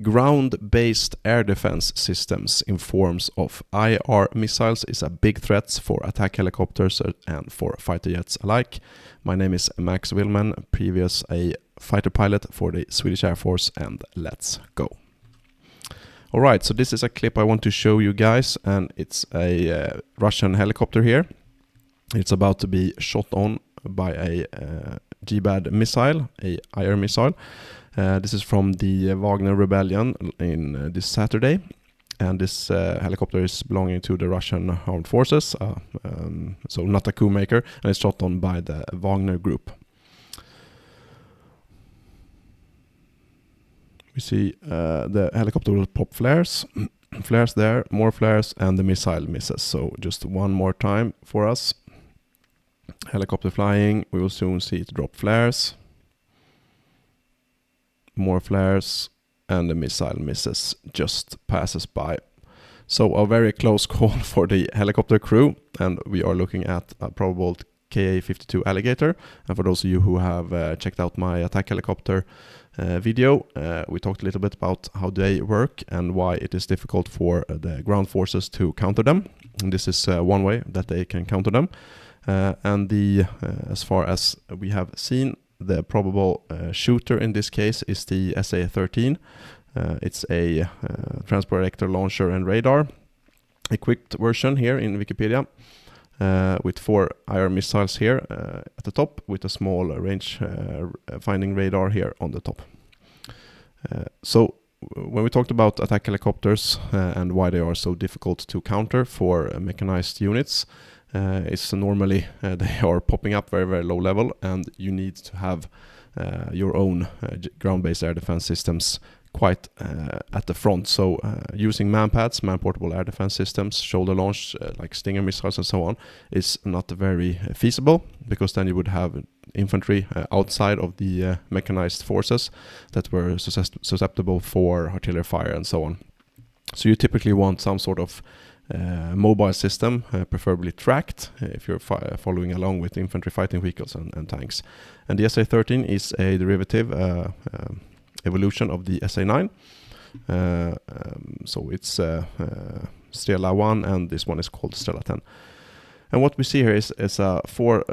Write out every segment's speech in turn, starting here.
Ground-based air defense systems in forms of IR missiles is a big threat for attack helicopters and for fighter jets alike. My name is Max Villman, previous a fighter pilot for the Swedish Air Force, and let's go. Alright, so this is a clip I want to show you guys, and it's a Russian helicopter here. It's about to be shot on by a GBAD missile, a IR missile. This is from the Wagner rebellion in this Saturday, and this helicopter is belonging to the Russian armed forces, so not a coup maker, and it's shot on by the Wagner group. We see the helicopter will pop flares, flares there, more flares, and the missile misses. So just one more time for us. Helicopter flying, we will soon see it drop flares. More flares, and the missile misses, just passes by. So a very close call for the helicopter crew, and we are looking at a probable Ka-52 Alligator. And for those of you who have checked out my attack helicopter video, we talked a little bit about how they work and why it is difficult for the ground forces to counter them. And this is one way that they can counter them. And as far as we have seen, the probable shooter in this case is the SA-13. It's a transport vector launcher and radar equipped version here in Wikipedia, with 4 IR missiles here at the top, with a small range finding radar here on the top. So when we talked about attack helicopters and why they are so difficult to counter for mechanized units, it's normally they are popping up very, very low level, and you need to have your own ground-based air defense systems quite at the front. So using man-pads, man-portable air defense systems, shoulder launch like Stinger missiles and so on, is not very feasible, because then you would have infantry outside of the mechanized forces that were susceptible for artillery fire and so on. So you typically want some sort of mobile system, preferably tracked, if you're following along with infantry fighting vehicles and tanks. And the SA-13 is a derivative evolution of the SA-9. So it's Stella 1, and this one is called Stella 10. And what we see here is a 4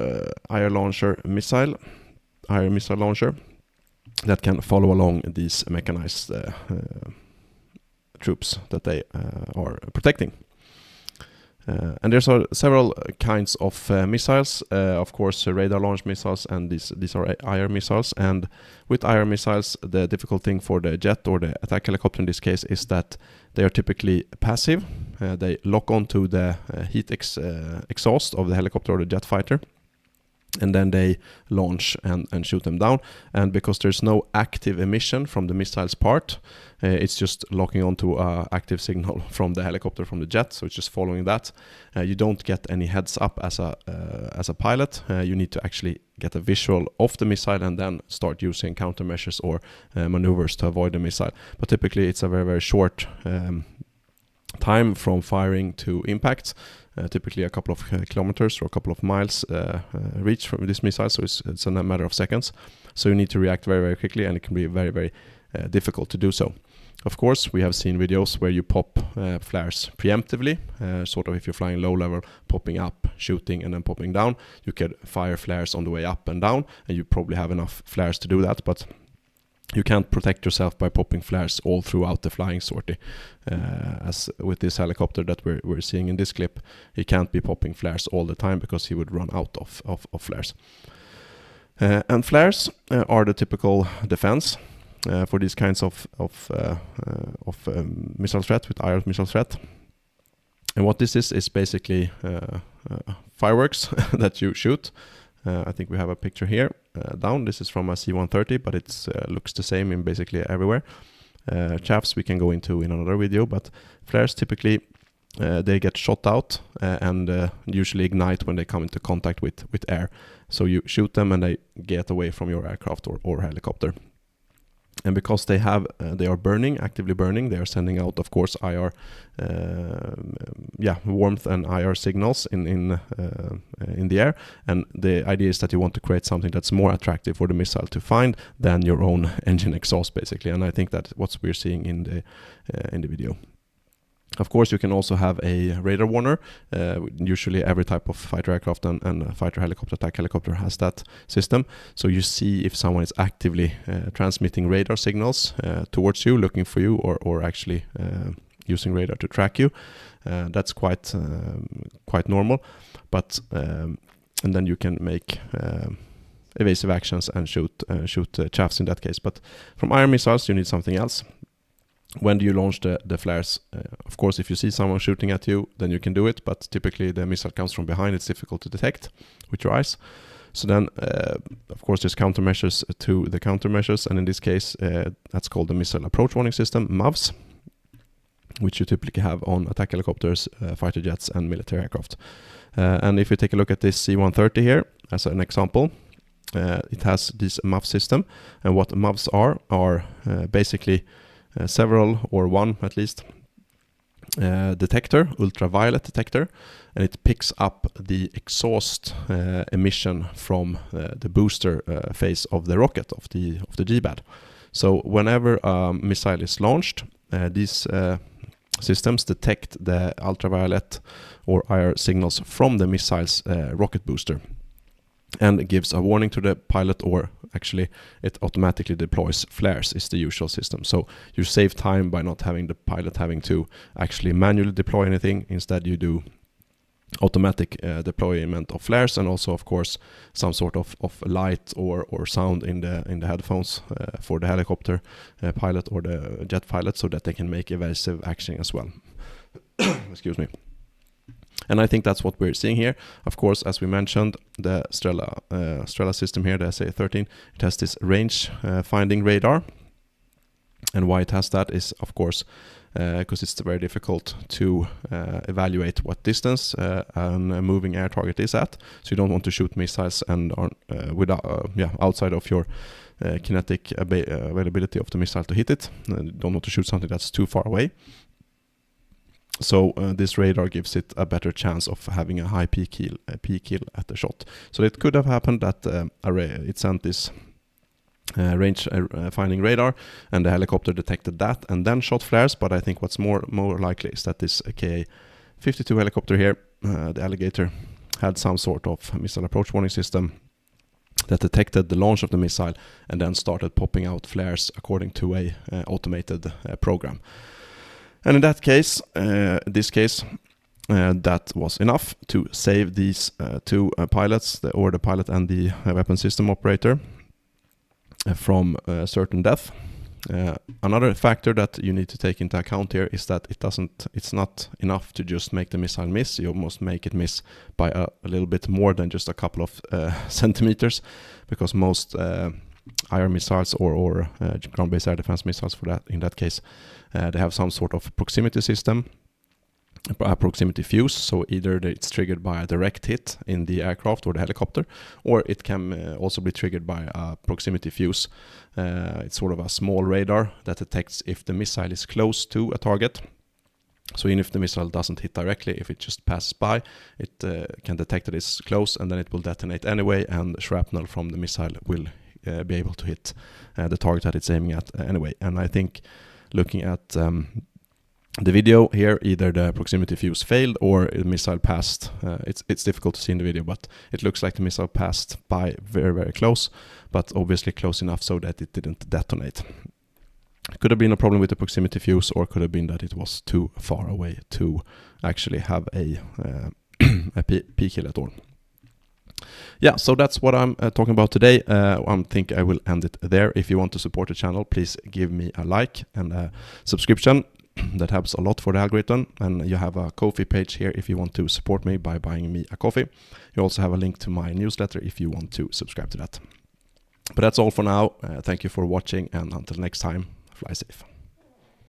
IR missile launcher that can follow along these mechanized troops that they are protecting. And there's several kinds of missiles, of course radar launch missiles, and these are IR missiles. And with IR missiles, the difficult thing for the jet or the attack helicopter in this case is that they are typically passive. They lock onto the heat exhaust of the helicopter or the jet fighter, and then they launch and shoot them down. And because there's no active emission from the missile's part, it's just locking onto an active signal from the helicopter, from the jet, so it's just following that. You don't get any heads up as a pilot. You need to actually get a visual of the missile and then start using countermeasures or maneuvers to avoid the missile. But typically it's a very, very short time from firing to impact. Typically a couple of kilometers or a couple of miles reach from this missile, so it's a matter of seconds. So you need to react very, very quickly, and it can be very, very difficult to do so. Of course, we have seen videos where you pop flares preemptively, sort of if you're flying low level, popping up, shooting, and then popping down. You could fire flares on the way up and down, and you probably have enough flares to do that, but you can't protect yourself by popping flares all throughout the flying sortie. As with this helicopter that we're seeing in this clip, he can't be popping flares all the time because he would run out of flares. And flares are the typical defense for these kinds of missile threat, with IR missile threat. And what this is basically fireworks that you shoot. I think we have a picture here down. This is from a C-130, but it looks the same in basically everywhere. Chaffs we can go into in another video, but flares typically they get shot out and usually ignite when they come into contact with air. So you shoot them and they get away from your aircraft or helicopter. And because they are burning, actively burning, they are sending out, of course, IR, warmth and IR signals in the air. And the idea is that you want to create something that's more attractive for the missile to find than your own engine exhaust, basically. And I think that's what we're seeing in the video. Of course, you can also have a radar warner. Usually every type of fighter aircraft and fighter helicopter, attack helicopter has that system. So you see if someone is actively transmitting radar signals towards you, looking for you, or actually using radar to track you. That's quite normal. But and then you can make evasive actions and shoot chaffs in that case. But from IR missiles, you need something else. When do you launch the flares? Of course, if you see someone shooting at you, then you can do it, but typically the missile comes from behind. It's difficult to detect with your eyes. So then, of course, there's countermeasures to the countermeasures, and in this case, that's called the Missile Approach Warning System, MAVS, which you typically have on attack helicopters, fighter jets, and military aircraft. And if you take a look at this C-130 here, as an example, it has this MAVS system, and what MAVS are basically several, or one at least, detector, ultraviolet detector, and it picks up the exhaust emission from the booster phase of the rocket, of the GBAD. So whenever a missile is launched, these systems detect the ultraviolet or IR signals from the missile's rocket booster, and it gives a warning to the pilot, or actually it automatically deploys flares is the usual system. So you save time by not having the pilot having to actually manually deploy anything. Instead you do automatic deployment of flares, and also of course some sort of light or sound in the headphones for the helicopter pilot or the jet pilot, so that they can make evasive action as well. Excuse me. And I think that's what we're seeing here. Of course, as we mentioned, the Strela system here, the SA-13, it has this range finding radar. And why it has that is, of course, because it's very difficult to evaluate what distance a moving air target is at. So you don't want to shoot missiles and outside of your kinetic availability of the missile to hit it. You don't want to shoot something that's too far away. So this radar gives it a better chance of having a high peak kill at the shot. So it could have happened that it sent this range finding radar, and the helicopter detected that and then shot flares. But I think what's more likely is that this KA-52 helicopter here, the Alligator, had some sort of missile approach warning system that detected the launch of the missile and then started popping out flares according to a automated program. And in that case, that was enough to save these two pilots, the pilot and the weapon system operator, from certain death. Another factor that you need to take into account here is that it's not enough to just make the missile miss. You must make it miss by a little bit more than just a couple of centimeters, because most IR missiles or ground-based air defense missiles, in that case, they have some sort of proximity system, a proximity fuse. So either it's triggered by a direct hit in the aircraft or the helicopter, or it can also be triggered by a proximity fuse. It's sort of a small radar that detects if the missile is close to a target. So even if the missile doesn't hit directly, if it just passes by, it can detect that it's close, and then it will detonate anyway, and shrapnel from the missile will be able to hit the target that it's aiming at anyway. And I think looking at the video here, either the proximity fuse failed or the missile passed. It's difficult to see in the video, but it looks like the missile passed by very, very close, but obviously close enough so that it didn't detonate. Could have been a problem with the proximity fuse, or could have been that it was too far away to actually have a peak kill at all. Yeah, so that's what I'm talking about today. I think I will end it there. If you want to support the channel, please give me a like and a subscription. That helps a lot for the algorithm. And you have a Ko-fi page here if you want to support me by buying me a coffee. You also have a link to my newsletter if you want to subscribe to that. But that's all for now. Thank you for watching, and until next time, fly safe.